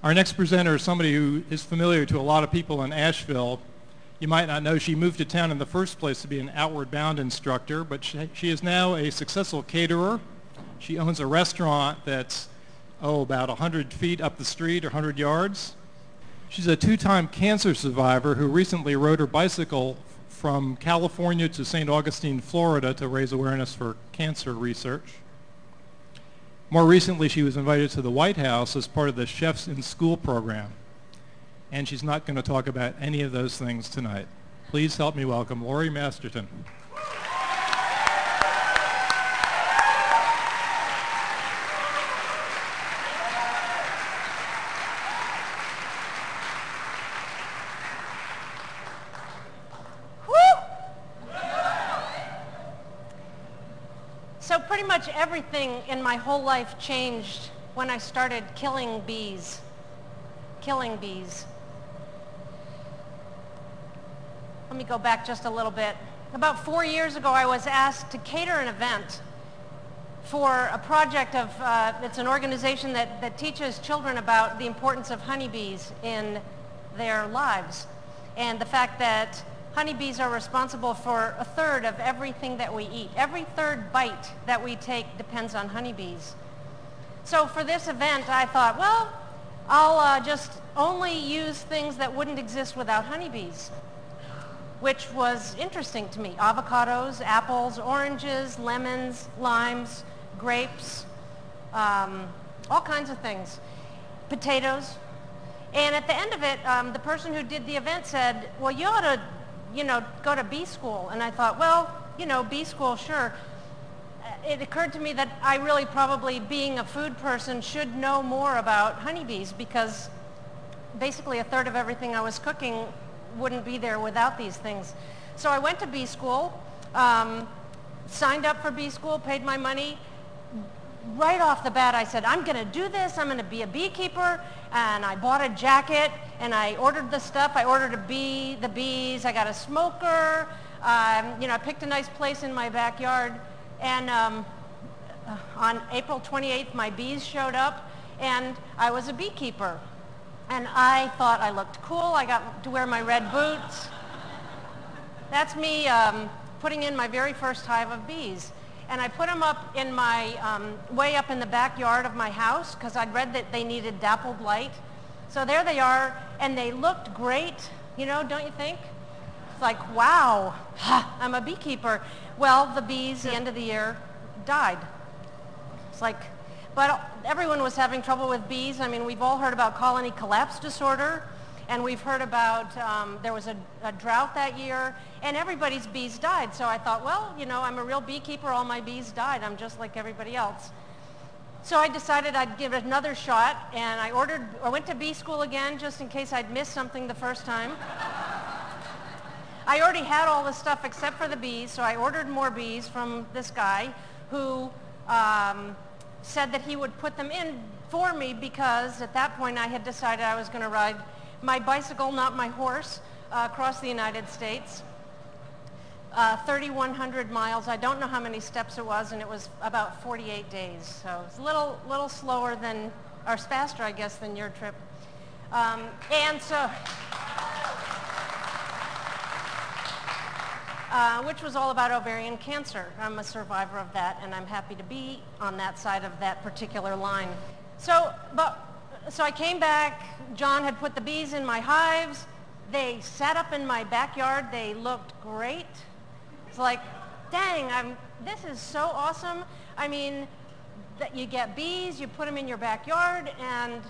Our next presenter is somebody who is familiar to a lot of people in Asheville. You might not know she moved to town in the first place to be an Outward Bound instructor, but she is now a successful caterer. She owns a restaurant that's, about 100 feet up the street or 100 yards. She's a two-time cancer survivor who recently rode her bicycle from California to St. Augustine, Florida to raise awareness for cancer research. More recently, she was invited to the White House as part of the Chefs in School program. And she's not going to talk about any of those things tonight. Please help me welcome Laurey Masterton. So pretty much everything in my whole life changed when I started killing bees. Killing bees. Let me go back just a little bit. About 4 years ago, I was asked to cater an event for a project of, it's an organization that teaches children about the importance of honeybees in their lives, and the fact that honeybees are responsible for a third of everything that we eat. Every third bite that we take depends on honeybees. So for this event, I thought, well, I'll just only use things that wouldn't exist without honeybees, which was interesting to me. Avocados, apples, oranges, lemons, limes, grapes, all kinds of things. Potatoes. And at the end of it, the person who did the event said, well, you ought to go to bee school. And I thought, well, bee school, sure. It occurred to me that I really probably, being a food person, should know more about honeybees, because basically a third of everything I was cooking wouldn't be there without these things. So I went to bee school, signed up for bee school, paid my money. Right off the bat, I said, I'm going to do this. I'm going to be a beekeeper. And I bought a jacket, and I ordered the stuff. I ordered the bees. I got a smoker. I picked a nice place in my backyard. And on April 28th, my bees showed up, and I was a beekeeper. And I thought I looked cool. I got to wear my red boots. That's me putting in my very first hive of bees. And I put them up in my, way up in the backyard of my house, because I'd read that they needed dappled light. So there they are, and they looked great, don't you think? It's like, wow, I'm a beekeeper. Well, the bees at the end of the year died. It's like, but everyone was having trouble with bees. I mean, we've all heard about colony collapse disorder, and we've heard about, there was a drought that year, and everybody's bees died. So I thought, well, I'm a real beekeeper. All my bees died. I'm just like everybody else. So I decided I'd give it another shot, and I went to bee school again just in case I'd missed something the first time. I already had all the stuff except for the bees, so I ordered more bees from this guy who said that he would put them in for me, because at that point I had decided I was going to ride my bicycle, not my horse, across the United States. 3,100 miles. I don't know how many steps it was, and it was about 48 days. So it's a little slower than, or faster, I guess, than your trip. And so, which was all about ovarian cancer. I'm a survivor of that, and I'm happy to be on that side of that particular line. So I came back. John had put the bees in my hives. They sat up in my backyard. They looked great. It's like, dang, this is so awesome. I mean, that you get bees, you put them in your backyard, and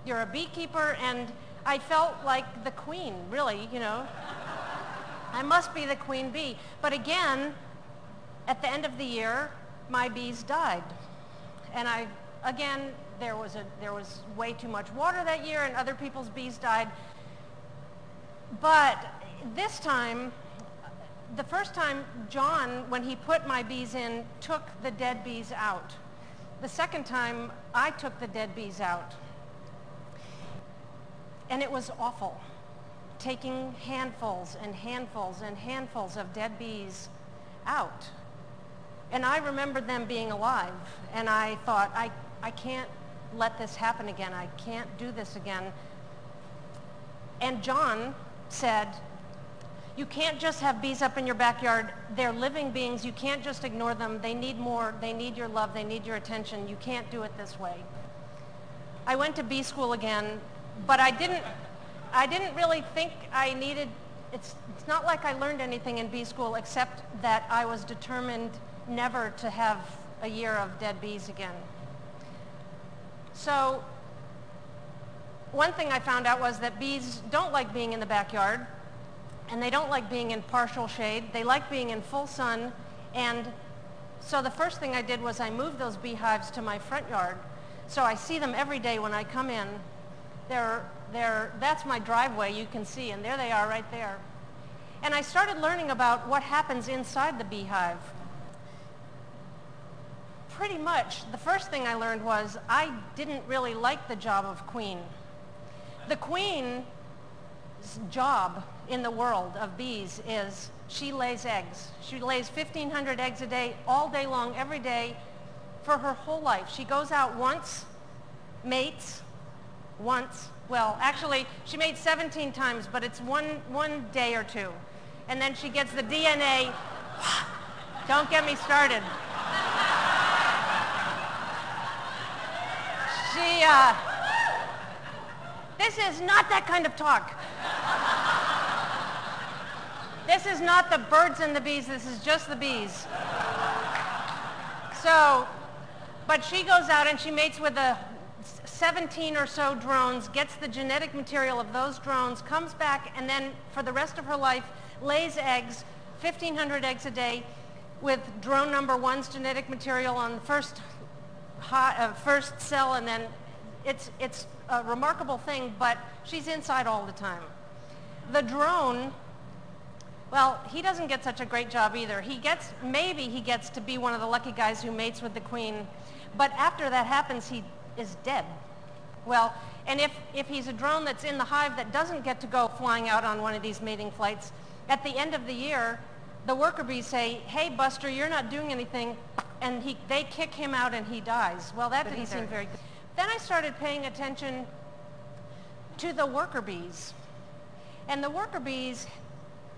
you're a beekeeper, and I felt like the queen, really, I must be the queen bee. But again, at the end of the year, my bees died. And again, there was way too much water that year, and other people's bees died. But this time, the first time, John, when he put my bees in, took the dead bees out. The second time, I took the dead bees out. And it was awful, taking handfuls and handfuls and handfuls of dead bees out. And I remembered them being alive, and I thought, I can't let this happen again. I can't do this again. And John said, you can't just have bees up in your backyard. They're living beings. You can't just ignore them. They need more. They need your love. They need your attention. You can't do it this way. I went to bee school again, but I didn't really think I needed, it's not like I learned anything in bee school except that I was determined never to have a year of dead bees again. So one thing I found out was that bees don't like being in the backyard, and they don't like being in partial shade. They like being in full sun. And so the first thing I did was I moved those beehives to my front yard. So I see them every day when I come in. That's my driveway, you can see, and there they are right there. And I started learning about what happens inside the beehive. Pretty much, the first thing I learned was I didn't really like the job of queen. The queen's job in the world of bees is she lays eggs. She lays 1,500 eggs a day, all day long, every day, for her whole life. She goes out once, mates, once. Well, actually, she mates 17 times, but it's one day or two. And then she gets the DNA. Don't get me started. This is not that kind of talk. This is not the birds and the bees, this is just the bees. So, but she goes out and she mates with the 17 or so drones, gets the genetic material of those drones, comes back, and then for the rest of her life lays eggs, 1,500 eggs a day, with drone number one's genetic material on the first cell, and then it's a remarkable thing, but she's inside all the time. The drone, well, he doesn't get such a great job either. Maybe he gets to be one of the lucky guys who mates with the queen, but after that happens, he is dead. Well, and if he's a drone that's in the hive that doesn't get to go flying out on one of these mating flights, at the end of the year, the worker bees say, hey, Buster, you're not doing anything, and they kick him out and he dies. Well, that didn't seem very good. Then I started paying attention to the worker bees. And the worker bees,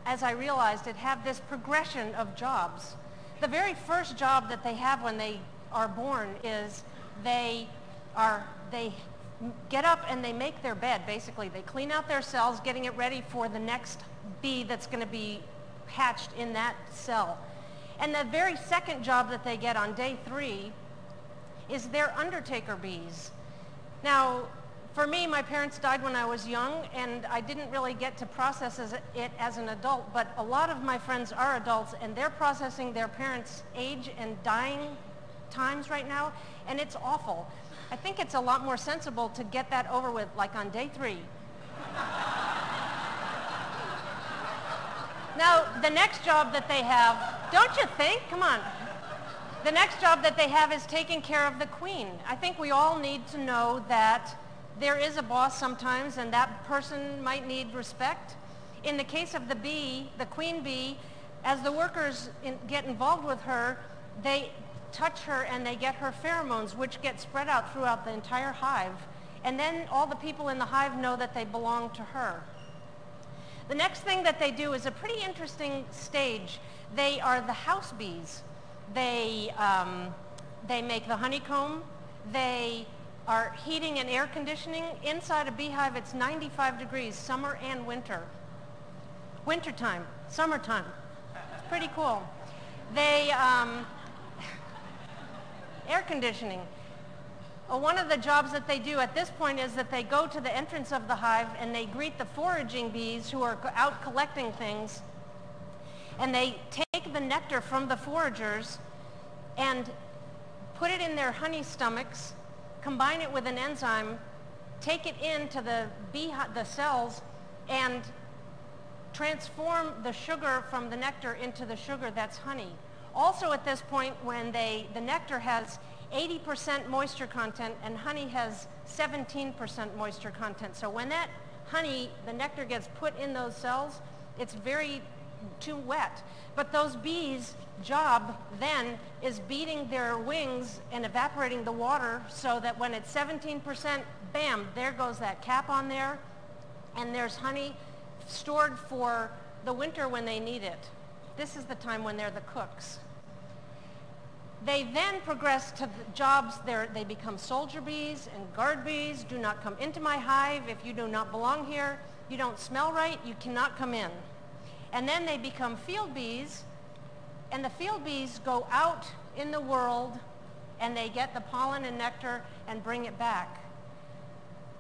as I realized it, have this progression of jobs. The very first job that they have when they are born is they get up and they make their bed, basically. They clean out their cells, getting it ready for the next bee that's going to be hatched in that cell. And the very second job that they get on day 3 is they're undertaker bees. Now, for me, my parents died when I was young, and I didn't really get to process it as an adult, but a lot of my friends are adults, and they're processing their parents' age and dying times right now, and it's awful. I think it's a lot more sensible to get that over with, like on day 3. Now, the next job that they have, don't you think? Come on. The next job that they have is taking care of the queen. I think we all need to know that there is a boss sometimes, and that person might need respect. In the case of the bee, the queen bee, as the workers get involved with her, they touch her and they get her pheromones, which get spread out throughout the entire hive. And then all the people in the hive know that they belong to her. The next thing that they do is a pretty interesting stage. They are the house bees. They make the honeycomb. They are heating and air conditioning. Inside a beehive, it's 95 degrees, summer and winter. Wintertime, summertime. It's pretty cool. They, air conditioning. One of the jobs that they do at this point is that they go to the entrance of the hive and they greet the foraging bees who are out collecting things, and they take the nectar from the foragers and put it in their honey stomachs, combine it with an enzyme, take it into the cells, and transform the sugar from the nectar into the sugar that's honey. Also at this point, when the nectar has 80% moisture content and honey has 17% moisture content. So when that honey, the nectar, gets put in those cells, it's very too wet. But those bees' job then is beating their wings and evaporating the water so that when it's 17%, bam, there goes that cap on there, and there's honey stored for the winter when they need it. This is the time when they're the cooks. They then progress to the jobs. They become soldier bees and guard bees. Do not come into my hive if you do not belong here. You don't smell right, you cannot come in. And then they become field bees, and the field bees go out in the world and they get the pollen and nectar and bring it back.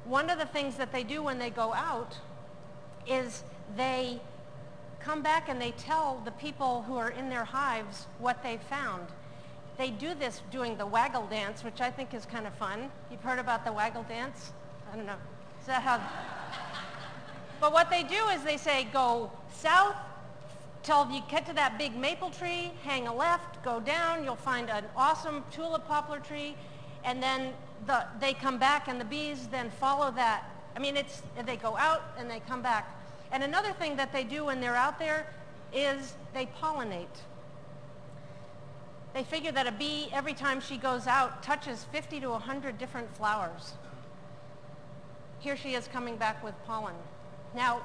One of the things that they do when they go out is they come back and they tell the people who are in their hives what they found. They do this doing the waggle dance, which I think is kind of fun. You've heard about the waggle dance? I don't know. Is that how? But what they do is they say, go south till you get to that big maple tree, hang a left, go down, you'll find an awesome tulip poplar tree, and then they come back and the bees then follow that. I mean, they go out and they come back. And another thing that they do when they're out there is they pollinate. They figure that a bee, every time she goes out, touches 50 to 100 different flowers. Here she is coming back with pollen. Now,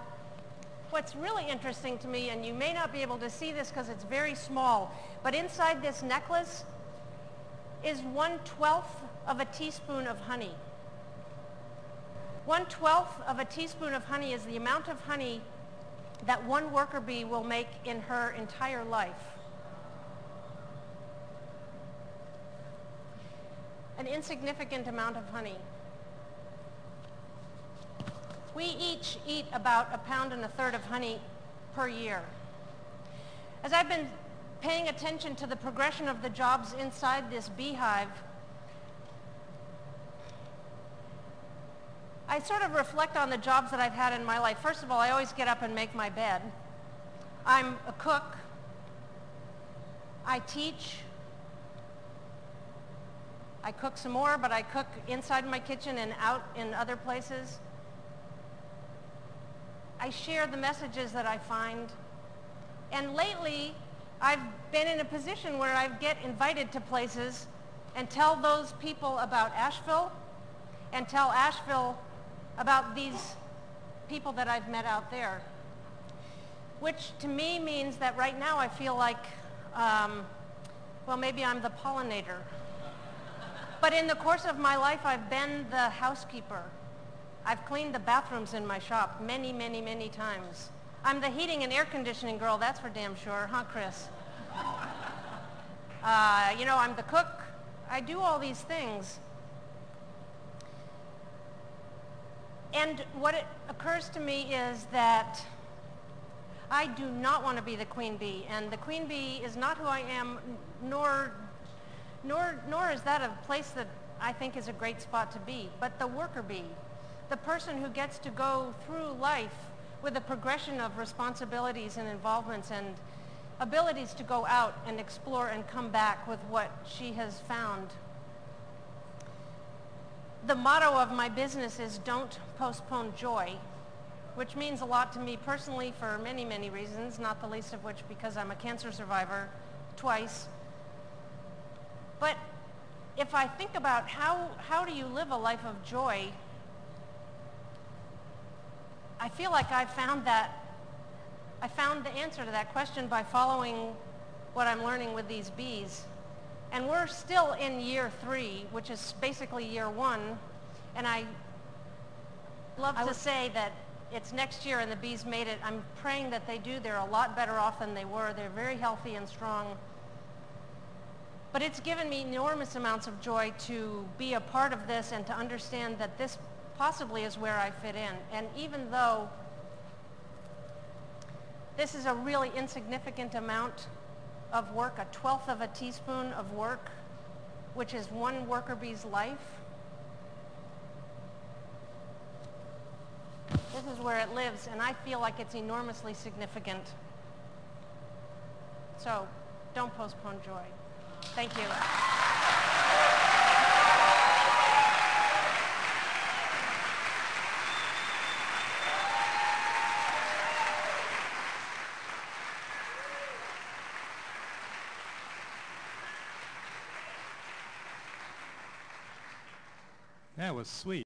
what's really interesting to me, and you may not be able to see this because it's very small, but inside this necklace is 1/12 of a teaspoon of honey. 1/12 of a teaspoon of honey is the amount of honey that one worker bee will make in her entire life. An insignificant amount of honey. We each eat about 1.33 pounds of honey per year. As I've been paying attention to the progression of the jobs inside this beehive, I sort of reflect on the jobs that I've had in my life. First of all, I always get up and make my bed. I'm a cook. I teach. I cook some more, but I cook inside my kitchen and out in other places. I share the messages that I find. And lately, I've been in a position where I get invited to places and tell those people about Asheville and tell Asheville about these people that I've met out there. Which to me means that right now I feel like, well, maybe I'm the pollinator. But in the course of my life, I've been the housekeeper. I've cleaned the bathrooms in my shop many, many, many times. I'm the heating and air conditioning girl, that's for damn sure, huh, Chris? I'm the cook. I do all these things. And what occurs to me is that I do not want to be the queen bee, and the queen bee is not who I am, nor is that a place that I think is a great spot to be, but the worker bee, the person who gets to go through life with a progression of responsibilities and involvements and abilities to go out and explore and come back with what she has found. The motto of my business is don't postpone joy, which means a lot to me personally for many, many reasons, not the least of which because I'm a cancer survivor twice. But if I think about how do you live a life of joy, I feel like I found the answer to that question by following what I'm learning with these bees. And we're still in year 3, which is basically year 1. And I love to say that it's next year and the bees made it. I'm praying that they do. They're a lot better off than they were. They're very healthy and strong. But it's given me enormous amounts of joy to be a part of this and to understand that this possibly is where I fit in. And even though this is a really insignificant amount of work, 1/12 of a teaspoon of work, which is one worker bee's life, this is where it lives, and I feel like it's enormously significant. So don't postpone joy. Thank you. That was sweet.